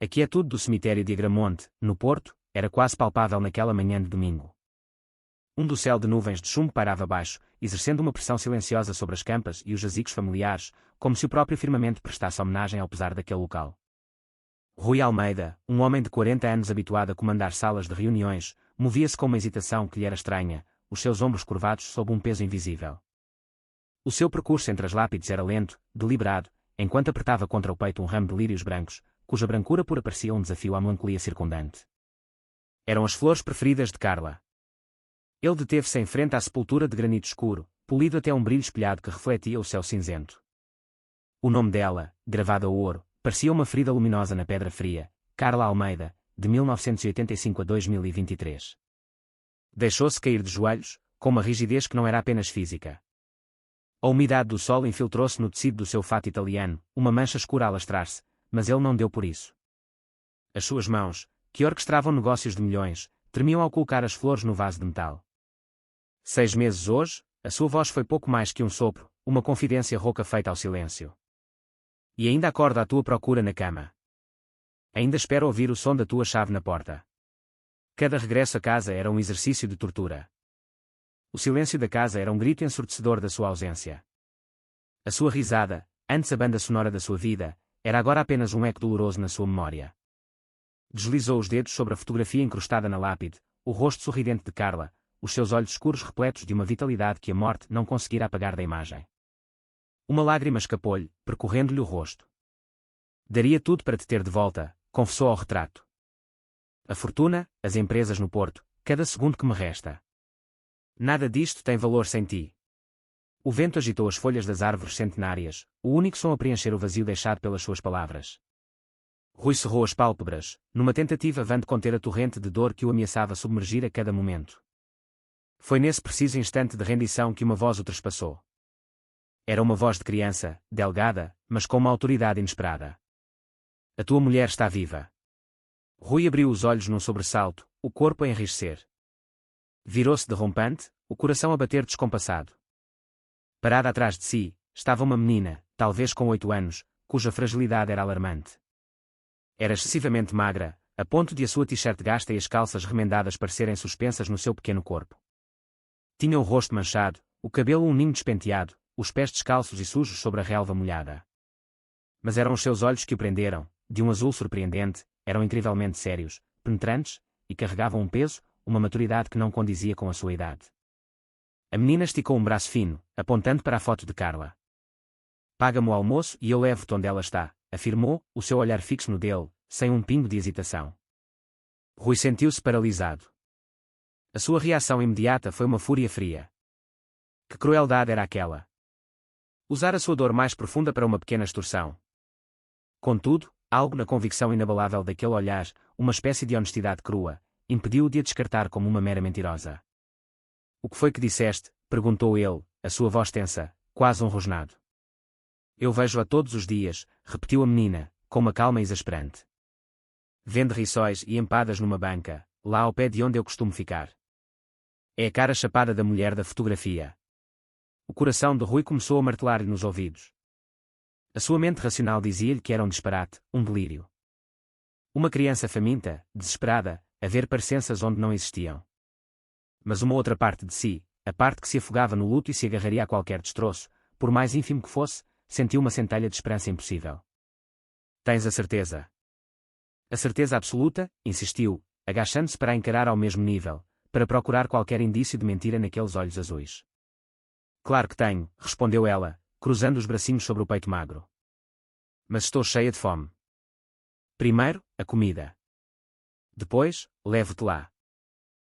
A quietude do cemitério de Agramonte, no Porto, era quase palpável naquela manhã de domingo. Um dossel de nuvens de chumbo pairava abaixo, exercendo uma pressão silenciosa sobre as campas e os jazigos familiares, como se o próprio firmamento prestasse homenagem ao pesar daquele local. Rui Almeida, um homem de 40 anos habituado a comandar salas de reuniões, movia-se com uma hesitação que lhe era estranha, os seus ombros curvados sob um peso invisível. O seu percurso entre as lápides era lento, deliberado, enquanto apertava contra o peito um ramo de lírios brancos, cuja brancura pura parecia um desafio à melancolia circundante. Eram as flores preferidas de Carla. Ele deteve-se em frente à sepultura de granito escuro, polido até um brilho espelhado que refletia o céu cinzento. O nome dela, gravado a ouro, parecia uma ferida luminosa na pedra fria, Carla Almeida, de 1985 a 2023. Deixou-se cair de joelhos, com uma rigidez que não era apenas física. A umidade do sol infiltrou-se no tecido do seu fato italiano, uma mancha escura a alastrar-se, mas ele não deu por isso. As suas mãos, que orquestravam negócios de milhões, tremiam ao colocar as flores no vaso de metal. 6 meses hoje, a sua voz foi pouco mais que um sopro, uma confidência rouca feita ao silêncio. E ainda acordo à tua procura na cama. Ainda espero ouvir o som da tua chave na porta. Cada regresso a casa era um exercício de tortura. O silêncio da casa era um grito ensurdecedor da sua ausência. A sua risada, antes a banda sonora da sua vida, era agora apenas um eco doloroso na sua memória. Deslizou os dedos sobre a fotografia incrustada na lápide, o rosto sorridente de Carla, os seus olhos escuros repletos de uma vitalidade que a morte não conseguira apagar da imagem. Uma lágrima escapou-lhe, percorrendo-lhe o rosto. Daria tudo para te ter de volta, confessou ao retrato. A fortuna, as empresas no Porto, cada segundo que me resta. Nada disto tem valor sem ti. O vento agitou as folhas das árvores centenárias, o único som a preencher o vazio deixado pelas suas palavras. Rui cerrou as pálpebras, numa tentativa vã de conter a torrente de dor que o ameaçava submergir a cada momento. Foi nesse preciso instante de rendição que uma voz o trespassou. Era uma voz de criança, delgada, mas com uma autoridade inesperada. A tua mulher está viva. Rui abriu os olhos num sobressalto, o corpo a enrijecer. Virou-se derrompante, o coração a bater descompassado. Parada atrás de si, estava uma menina, talvez com 8 anos, cuja fragilidade era alarmante. Era excessivamente magra, a ponto de a sua t-shirt gasta e as calças remendadas parecerem suspensas no seu pequeno corpo. Tinha o rosto manchado, o cabelo um ninho despenteado, os pés descalços e sujos sobre a relva molhada. Mas eram os seus olhos que o prenderam, de um azul surpreendente, eram incrivelmente sérios, penetrantes, e carregavam um peso, uma maturidade que não condizia com a sua idade. A menina esticou um braço fino, apontando para a foto de Carla. Paga-me o almoço e eu levo-te onde ela está, afirmou, o seu olhar fixo no dele, sem um pingo de hesitação. Rui sentiu-se paralisado. A sua reação imediata foi uma fúria fria. Que crueldade era aquela? Usar a sua dor mais profunda para uma pequena extorsão. Contudo, algo na convicção inabalável daquele olhar, uma espécie de honestidade crua, impediu-o de a descartar como uma mera mentirosa. O que foi que disseste? Perguntou ele, a sua voz tensa, quase um rosnado. Eu vejo-a todos os dias, repetiu a menina, com uma calma exasperante. Vende rissóis e empadas numa banca, lá ao pé de onde eu costumo ficar. É a cara chapada da mulher da fotografia. O coração de Rui começou a martelar-lhe nos ouvidos. A sua mente racional dizia-lhe que era um disparate, um delírio. Uma criança faminta, desesperada, a ver parecenças onde não existiam. Mas uma outra parte de si, a parte que se afogava no luto e se agarraria a qualquer destroço, por mais ínfimo que fosse, sentiu uma centelha de esperança impossível. Tens a certeza? A certeza absoluta, insistiu, agachando-se para a encarar ao mesmo nível, para procurar qualquer indício de mentira naqueles olhos azuis. Claro que tenho, respondeu ela, cruzando os bracinhos sobre o peito magro. Mas estou cheia de fome. Primeiro, a comida. Depois, levo-te lá.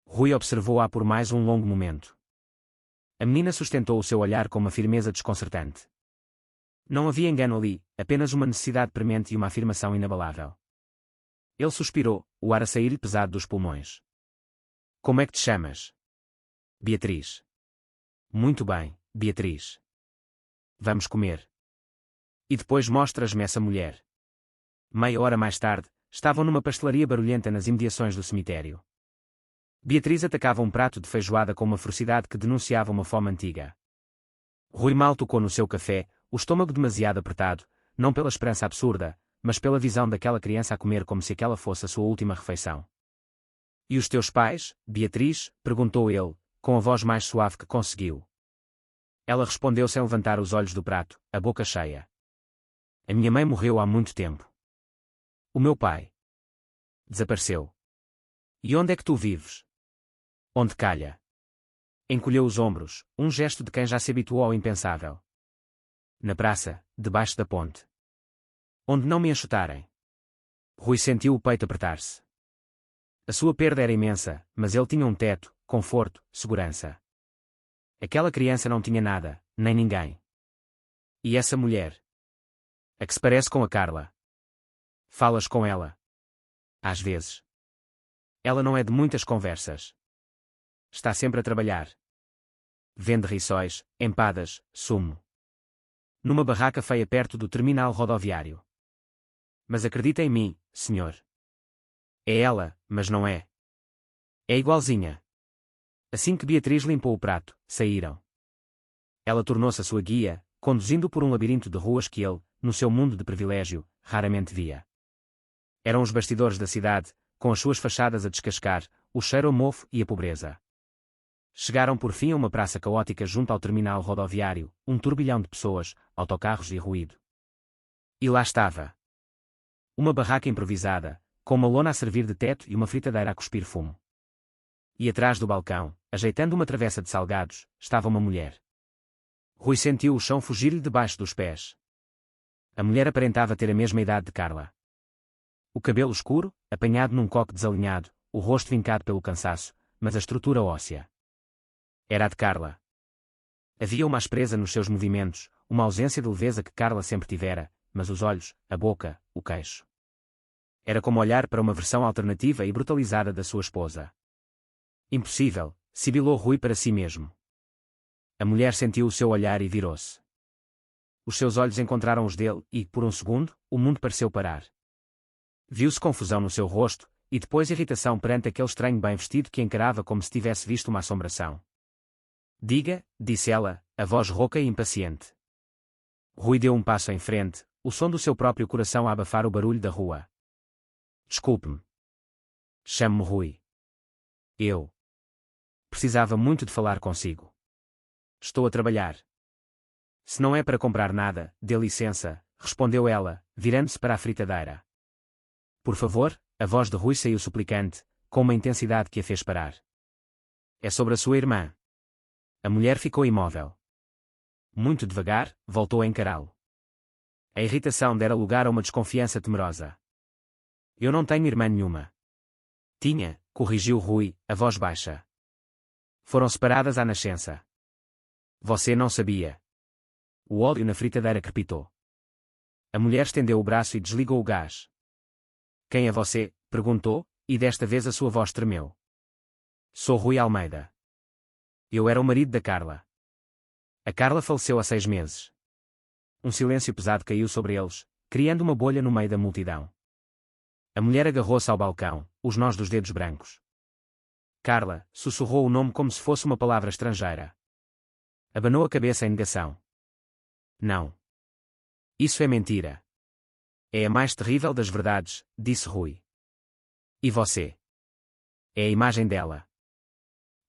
Rui observou-a por mais um longo momento. A menina sustentou o seu olhar com uma firmeza desconcertante. Não havia engano ali, apenas uma necessidade premente e uma afirmação inabalável. Ele suspirou, o ar a sair-lhe pesado dos pulmões. Como é que te chamas? Beatriz. Muito bem, Beatriz. Vamos comer. E depois mostras-me essa mulher. Meia hora mais tarde, estavam numa pastelaria barulhenta nas imediações do cemitério. Beatriz atacava um prato de feijoada com uma ferocidade que denunciava uma fome antiga. Rui mal tocou no seu café, o estômago demasiado apertado, não pela esperança absurda, mas pela visão daquela criança a comer como se aquela fosse a sua última refeição. E os teus pais, Beatriz? Perguntou ele, com a voz mais suave que conseguiu. Ela respondeu sem levantar os olhos do prato, a boca cheia. A minha mãe morreu há muito tempo. O meu pai desapareceu. E onde é que tu vives? Onde calha? Encolheu os ombros, um gesto de quem já se habituou ao impensável. Na praça, debaixo da ponte. Onde não me enxotarem. Rui sentiu o peito apertar-se. A sua perda era imensa, mas ele tinha um teto, conforto, segurança. Aquela criança não tinha nada, nem ninguém. E essa mulher? A que se parece com a Carla. Falas com ela? Às vezes. Ela não é de muitas conversas. Está sempre a trabalhar. Vende rissóis, empadas, sumo. Numa barraca feia perto do terminal rodoviário. Mas acredita em mim, senhor. É ela, mas não é. É igualzinha. Assim que Beatriz limpou o prato, saíram. Ela tornou-se a sua guia, conduzindo-o por um labirinto de ruas que ele, no seu mundo de privilégio, raramente via. Eram os bastidores da cidade, com as suas fachadas a descascar, o cheiro a mofo e a pobreza. Chegaram por fim a uma praça caótica junto ao terminal rodoviário, um turbilhão de pessoas, autocarros e ruído. E lá estava. Uma barraca improvisada, com uma lona a servir de teto e uma fritadeira a cuspir fumo. E atrás do balcão, ajeitando uma travessa de salgados, estava uma mulher. Rui sentiu o chão fugir-lhe debaixo dos pés. A mulher aparentava ter a mesma idade de Carla. O cabelo escuro, apanhado num coque desalinhado, o rosto vincado pelo cansaço, mas a estrutura óssea. Era a de Carla. Havia uma aspereza nos seus movimentos, uma ausência de leveza que Carla sempre tivera, mas os olhos, a boca, o queixo. Era como olhar para uma versão alternativa e brutalizada da sua esposa. Impossível, sibilou Rui para si mesmo. A mulher sentiu o seu olhar e virou-se. Os seus olhos encontraram os dele e, por um segundo, o mundo pareceu parar. Viu-se confusão no seu rosto, e depois irritação perante aquele estranho bem vestido que encarava como se tivesse visto uma assombração. Diga, disse ela, a voz rouca e impaciente. Rui deu um passo em frente, o som do seu próprio coração a abafar o barulho da rua. Desculpe-me. Chame-me Rui. Eu precisava muito de falar consigo. Estou a trabalhar. Se não é para comprar nada, dê licença, respondeu ela, virando-se para a fritadeira. Por favor, a voz de Rui saiu suplicante, com uma intensidade que a fez parar. É sobre a sua irmã. A mulher ficou imóvel. Muito devagar, voltou a encará-lo. A irritação dera lugar a uma desconfiança temerosa. Eu não tenho irmã nenhuma. Tinha, corrigiu Rui, a voz baixa. Foram separadas à nascença. Você não sabia. O óleo na fritadeira crepitou. A mulher estendeu o braço e desligou o gás. Quem é você? Perguntou, e desta vez a sua voz tremeu. Sou Rui Almeida. Eu era o marido da Carla. A Carla faleceu há 6 meses. Um silêncio pesado caiu sobre eles, criando uma bolha no meio da multidão. A mulher agarrou-se ao balcão, os nós dos dedos brancos. Carla, sussurrou o nome como se fosse uma palavra estrangeira. Abanou a cabeça em negação. Não. Isso é mentira. É a mais terrível das verdades, disse Rui. E você? É a imagem dela.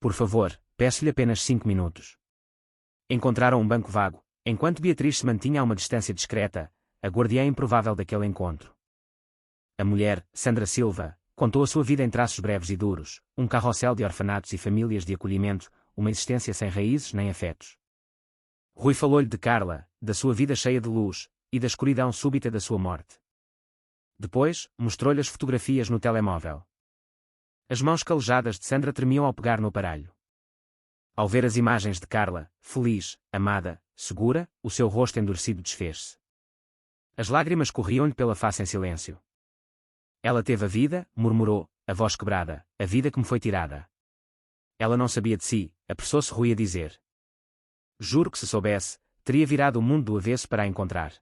Por favor, peço-lhe apenas 5 minutos. Encontraram um banco vago, enquanto Beatriz se mantinha a uma distância discreta, a guardiã improvável daquele encontro. A mulher, Sandra Silva, contou a sua vida em traços breves e duros, um carrossel de orfanatos e famílias de acolhimento, uma existência sem raízes nem afetos. Rui falou-lhe de Carla, da sua vida cheia de luz, e da escuridão súbita da sua morte. Depois, mostrou-lhe as fotografias no telemóvel. As mãos calejadas de Sandra tremiam ao pegar no aparelho. Ao ver as imagens de Carla, feliz, amada, segura, o seu rosto endurecido desfez-se. As lágrimas corriam-lhe pela face em silêncio. Ela teve a vida, murmurou, a voz quebrada, a vida que me foi tirada. Ela não sabia de si, apressou-se Rui a dizer. Juro que se soubesse, teria virado o mundo do avesso para a encontrar.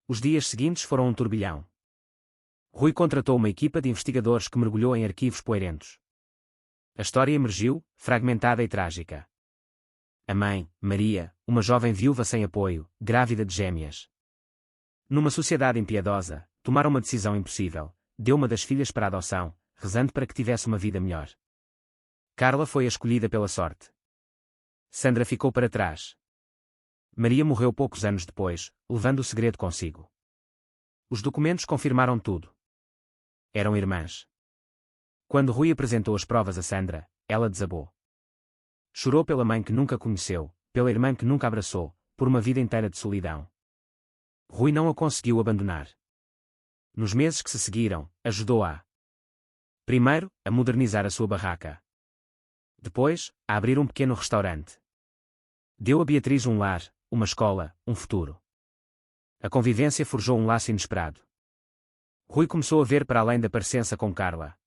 Os dias seguintes foram um turbilhão. Rui contratou uma equipa de investigadores que mergulhou em arquivos poeirentos. A história emergiu, fragmentada e trágica. A mãe, Maria, uma jovem viúva sem apoio, grávida de gêmeas. Numa sociedade impiedosa, Tomara uma decisão impossível. Deu uma das filhas para adoção, rezando para que tivesse uma vida melhor. Carla foi a escolhida pela sorte. Sandra ficou para trás. Maria morreu poucos anos depois, levando o segredo consigo. Os documentos confirmaram tudo. Eram irmãs. Quando Rui apresentou as provas a Sandra, ela desabou. Chorou pela mãe que nunca conheceu, pela irmã que nunca abraçou, por uma vida inteira de solidão. Rui não a conseguiu abandonar. Nos meses que se seguiram, ajudou-a. Primeiro, a modernizar a sua barraca. Depois, a abrir um pequeno restaurante. Deu a Beatriz um lar, uma escola, um futuro. A convivência forjou um laço inesperado. Rui começou a ver para além da parecença com Carla.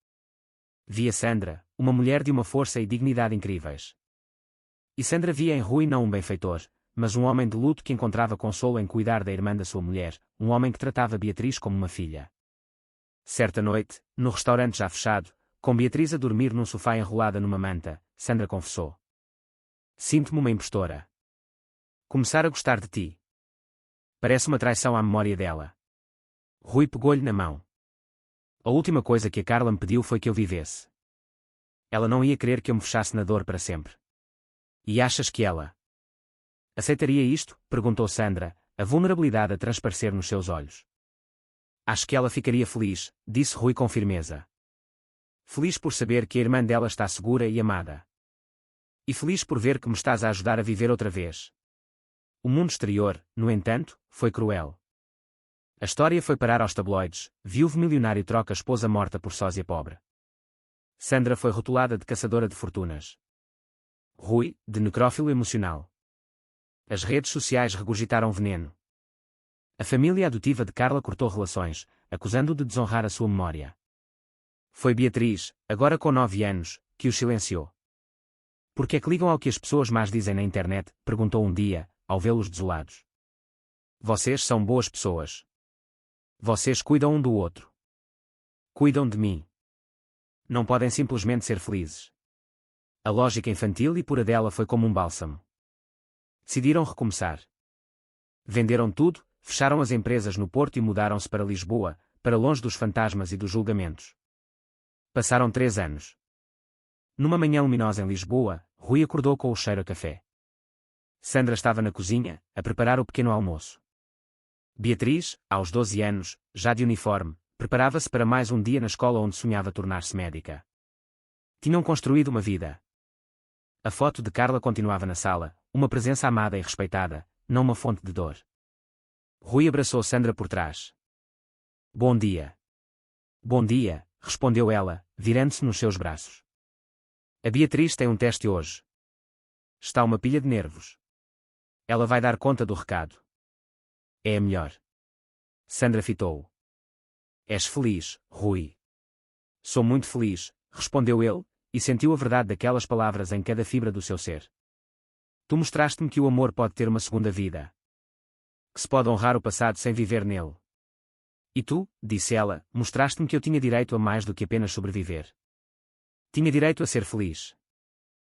Via Sandra, uma mulher de uma força e dignidade incríveis. E Sandra via em Rui não um benfeitor, mas um homem de luto que encontrava consolo em cuidar da irmã da sua mulher, um homem que tratava Beatriz como uma filha. Certa noite, no restaurante já fechado, com Beatriz a dormir num sofá enrolada numa manta, Sandra confessou: "Sinto-me uma impostora. Começar a gostar de ti. Parece uma traição à memória dela." Rui pegou-lhe na mão. "A última coisa que a Carla me pediu foi que eu vivesse. Ela não ia querer que eu me fechasse na dor para sempre. E achas que ela aceitaria isto?" perguntou Sandra, a vulnerabilidade a transparecer nos seus olhos. "Acho que ela ficaria feliz", disse Rui com firmeza. "Feliz por saber que a irmã dela está segura e amada. E feliz por ver que me estás a ajudar a viver outra vez." O mundo exterior, no entanto, foi cruel. A história foi parar aos tabloides: viúvo milionário troca esposa morta por sósia pobre. Sandra foi rotulada de caçadora de fortunas. Rui, de necrófilo emocional. As redes sociais regurgitaram veneno. A família adotiva de Carla cortou relações, acusando-o de desonrar a sua memória. Foi Beatriz, agora com 9 anos, que os silenciou. "Por que é que ligam ao que as pessoas mais dizem na internet?", perguntou um dia, ao vê-los desolados. "Vocês são boas pessoas. Vocês cuidam um do outro. Cuidam de mim. Não podem simplesmente ser felizes." A lógica infantil e pura dela foi como um bálsamo. Decidiram recomeçar. Venderam tudo, fecharam as empresas no Porto e mudaram-se para Lisboa, para longe dos fantasmas e dos julgamentos. Passaram 3 anos. Numa manhã luminosa em Lisboa, Rui acordou com o cheiro a café. Sandra estava na cozinha, a preparar o pequeno almoço. Beatriz, aos 12 anos, já de uniforme, preparava-se para mais um dia na escola onde sonhava tornar-se médica. Tinham construído uma vida. A foto de Carla continuava na sala, uma presença amada e respeitada, não uma fonte de dor. Rui abraçou Sandra por trás. "Bom dia." "Bom dia", respondeu ela, virando-se nos seus braços. "A Beatriz tem um teste hoje. Está uma pilha de nervos. Ela vai dar conta do recado. É a melhor." Sandra fitou-o. "És feliz, Rui?" "Sou muito feliz", respondeu ele, e sentiu a verdade daquelas palavras em cada fibra do seu ser. "Tu mostraste-me que o amor pode ter uma segunda vida. Que se pode honrar o passado sem viver nele. E tu", disse ela, "mostraste-me que eu tinha direito a mais do que apenas sobreviver. Tinha direito a ser feliz."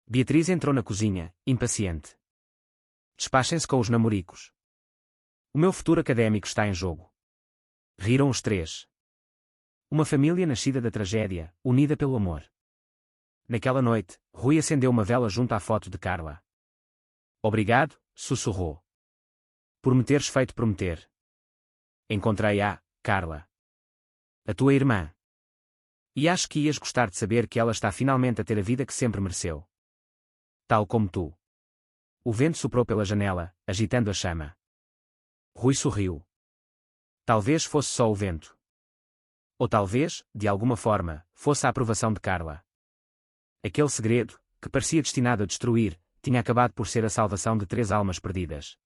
Beatriz entrou na cozinha, impaciente. "Despachem-se com os namoricos. O meu futuro académico está em jogo." Riram os três. Uma família nascida da tragédia, unida pelo amor. Naquela noite, Rui acendeu uma vela junto à foto de Carla. "Obrigado", sussurrou. "Por me teres feito prometer. Encontrei-a, Carla. A tua irmã. E acho que ias gostar de saber que ela está finalmente a ter a vida que sempre mereceu. Tal como tu." O vento soprou pela janela, agitando a chama. Rui sorriu. Talvez fosse só o vento. Ou talvez, de alguma forma, fosse a aprovação de Carla. Aquele segredo, que parecia destinado a destruir, tinha acabado por ser a salvação de 3 almas perdidas.